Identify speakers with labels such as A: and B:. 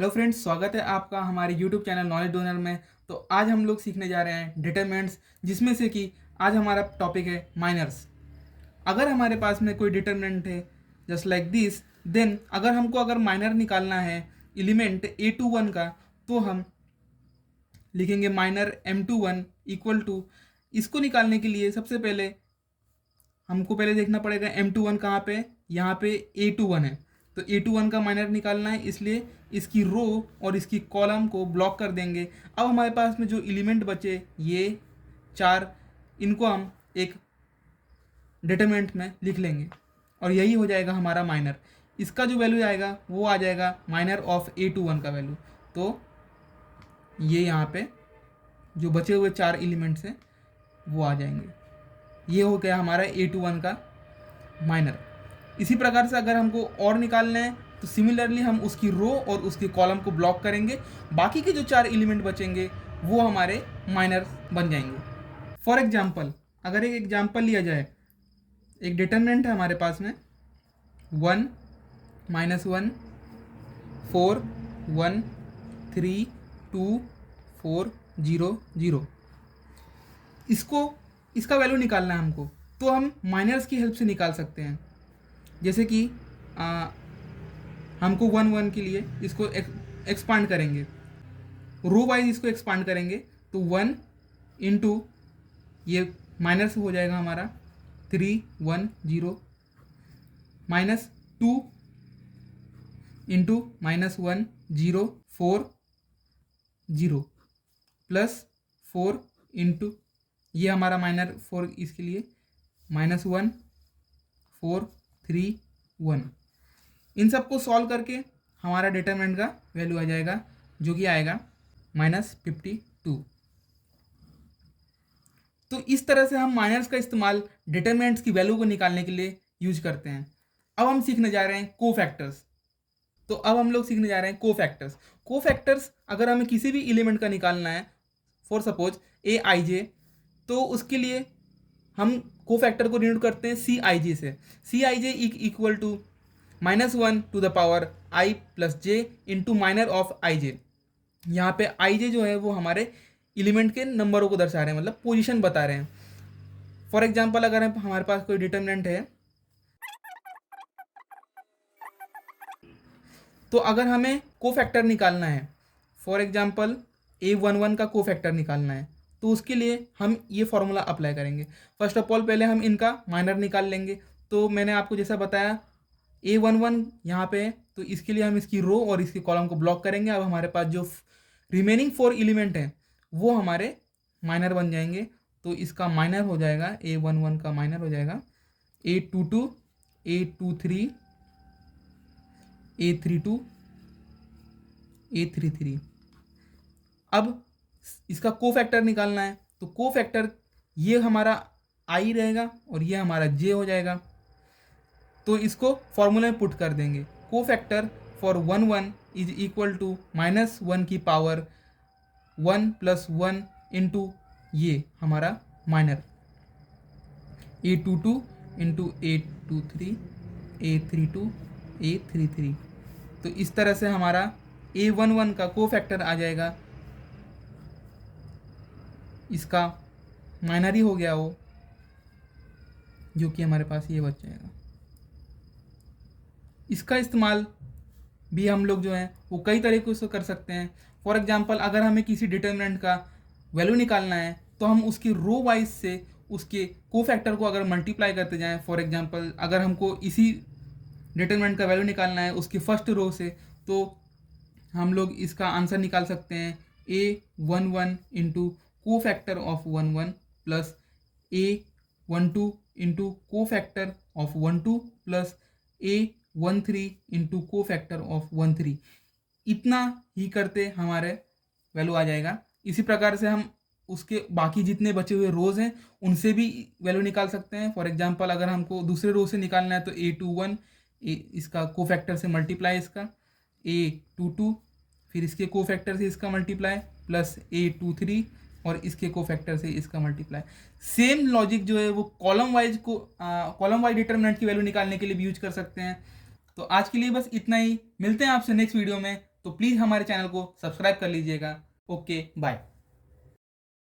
A: Hello friends, स्वागत है आपका हमारे यूट्यूब चैनल नॉलेज डोनर में। तो आज हम लोग सीखने जा रहे हैं डिटरमिनेंट्स, जिसमें से कि आज हमारा टॉपिक है माइनर्स। अगर हमारे पास में कोई डिटरमिनेंट है जस्ट लाइक दिस, देन अगर माइनर निकालना है एलिमेंट A21 का, तो हम लिखेंगे माइनर M21 इक्वल टू, इसको निकालने के लिए सबसे पहले हमको पहले देखना पड़ेगा M21 कहाँ पे, यहाँ पे A21 है। तो A21 का माइनर निकालना है, इसलिए इसकी रो और इसकी कॉलम को ब्लॉक कर देंगे। अब हमारे पास में जो एलिमेंट बचे ये चार, इनको हम एक डिटरमिनेंट में लिख लेंगे और यही हो जाएगा हमारा माइनर। इसका जो वैल्यू आएगा वो आ जाएगा माइनर ऑफ A21 का वैल्यू। तो ये यहाँ पे जो बचे हुए चार एलिमेंट्स हैं वो आ जाएंगे। ये हो गया हमारा A21 का माइनर। इसी प्रकार से अगर हमको और निकालना है तो सिमिलरली हम उसकी रो और उसकी कॉलम को ब्लॉक करेंगे। बाकी के जो चार एलिमेंट बचेंगे वो हमारे माइनर बन जाएंगे। फॉर एग्जाम्पल, अगर एक एग्जाम्पल लिया जाए, एक डिटरमिनेंट है हमारे पास में 1, -1, 4, 1, 3, 2, 4, 0, 0। इसका वैल्यू निकालना है हमको, तो हम माइनर्स की हेल्प से निकाल सकते हैं। जैसे कि हमको 1 के लिए इसको एक्सपांड करेंगे, रो वाइज इसको एक्सपांड करेंगे, तो 1 इंटू ये माइनस हो जाएगा हमारा 3, 1, 0, -2 इंटू -1, 0, 4, 0, +4 इंटू ये हमारा माइनर 4, इसके लिए -1, 4, 3, 1। इन सबको सॉल्व करके हमारा डिटरमिनेंट का वैल्यू आ जाएगा, जो कि आएगा -52। तो इस तरह से हम माइनर्स का इस्तेमाल डिटरमिनेंट्स की वैल्यू को निकालने के लिए यूज करते हैं। अब हम सीखने जा रहे हैं कोफैक्टर्स। तो अब हम लोग सीखने जा रहे हैं कोफैक्टर्स। कोफैक्टर्स अगर हमें किसी भी एलिमेंट का निकालना है, फॉर सपोज Aij, तो उसके लिए हम कोफैक्टर को डिनोट करते हैं Cij से। Cij equal to -1 to the power i plus j into minor of ij। यहाँ पे ij जो है वो हमारे एलिमेंट के नंबरों को दर्शा रहे हैं, मतलब पोजीशन बता रहे हैं। फॉर एग्जांपल, अगर हमारे पास कोई डिटरमिनेंट है, तो अगर हमें कोफैक्टर निकालना है, फॉर एग्जांपल A11 का कोफैक्टर निकालना है, तो उसके लिए हम ये फॉर्मूला अप्लाई करेंगे। फर्स्ट ऑफ ऑल पहले हम इनका माइनर निकाल लेंगे। तो मैंने आपको जैसा बताया A11 यहाँ पे है, तो इसके लिए हम इसकी रो और इसकी कॉलम को ब्लॉक करेंगे। अब हमारे पास जो रिमेनिंग 4 एलिमेंट हैं वो हमारे माइनर बन जाएंगे। तो इसका माइनर हो जाएगा, A11 का माइनर हो जाएगा A22, A23, A32, A33। अब इसका कोफैक्टर निकालना है, तो कोफैक्टर ये हमारा i रहेगा और ये हमारा j हो जाएगा। तो इसको फॉर्मूला में पुट कर देंगे। Cofactor for 1 is equal to -1 की पावर 1 + 1 इंटू ये हमारा minor A22 into A23, A32, A33। तो इस तरह से हमारा A11 का कोफैक्टर आ जाएगा। इसका माइनर ही हो गया वो, जो कि हमारे पास ये बच जाएगा। इसका इस्तेमाल भी हम लोग जो है वो कई तरीक़ों से कर सकते हैं। फॉर एग्जांपल, अगर हमें किसी डिटरमिनेंट का वैल्यू निकालना है, तो हम उसकी रो वाइज से उसके कोफैक्टर को अगर मल्टीप्लाई करते जाएं, फॉर एग्जांपल अगर हमको इसी डिटरमिनेंट का वैल्यू निकालना है उसकी फर्स्ट रो से, तो हम लोग इसका आंसर निकाल सकते हैं A11 into cofactor of 11 plus A12 into cofactor of 12 plus A13 into cofactor of 13। इतना ही करते हमारे वैल्यू आ जाएगा। इसी प्रकार से हम उसके बाकी जितने बचे हुए रोज़ हैं उनसे भी वैल्यू निकाल सकते हैं। फॉर एग्जांपल, अगर हमको दूसरे रो से निकालना है तो A21 इसका कोफैक्टर से मल्टीप्लाई इसका A22, फिर इसके कोफैक्टर से इसका मल्टीप्लाई प्लस A23 और इसके कोफैक्टर से इसका मल्टीप्लाई। सेम लॉजिक जो है वो कॉलम वाइज डिटरमिनेंट की वैल्यू निकालने के लिए भी यूज कर सकते हैं। तो आज के लिए बस इतना ही। मिलते हैं आपसे नेक्स्ट वीडियो में। तो प्लीज़ हमारे चैनल को सब्सक्राइब कर लीजिएगा। Okay bye.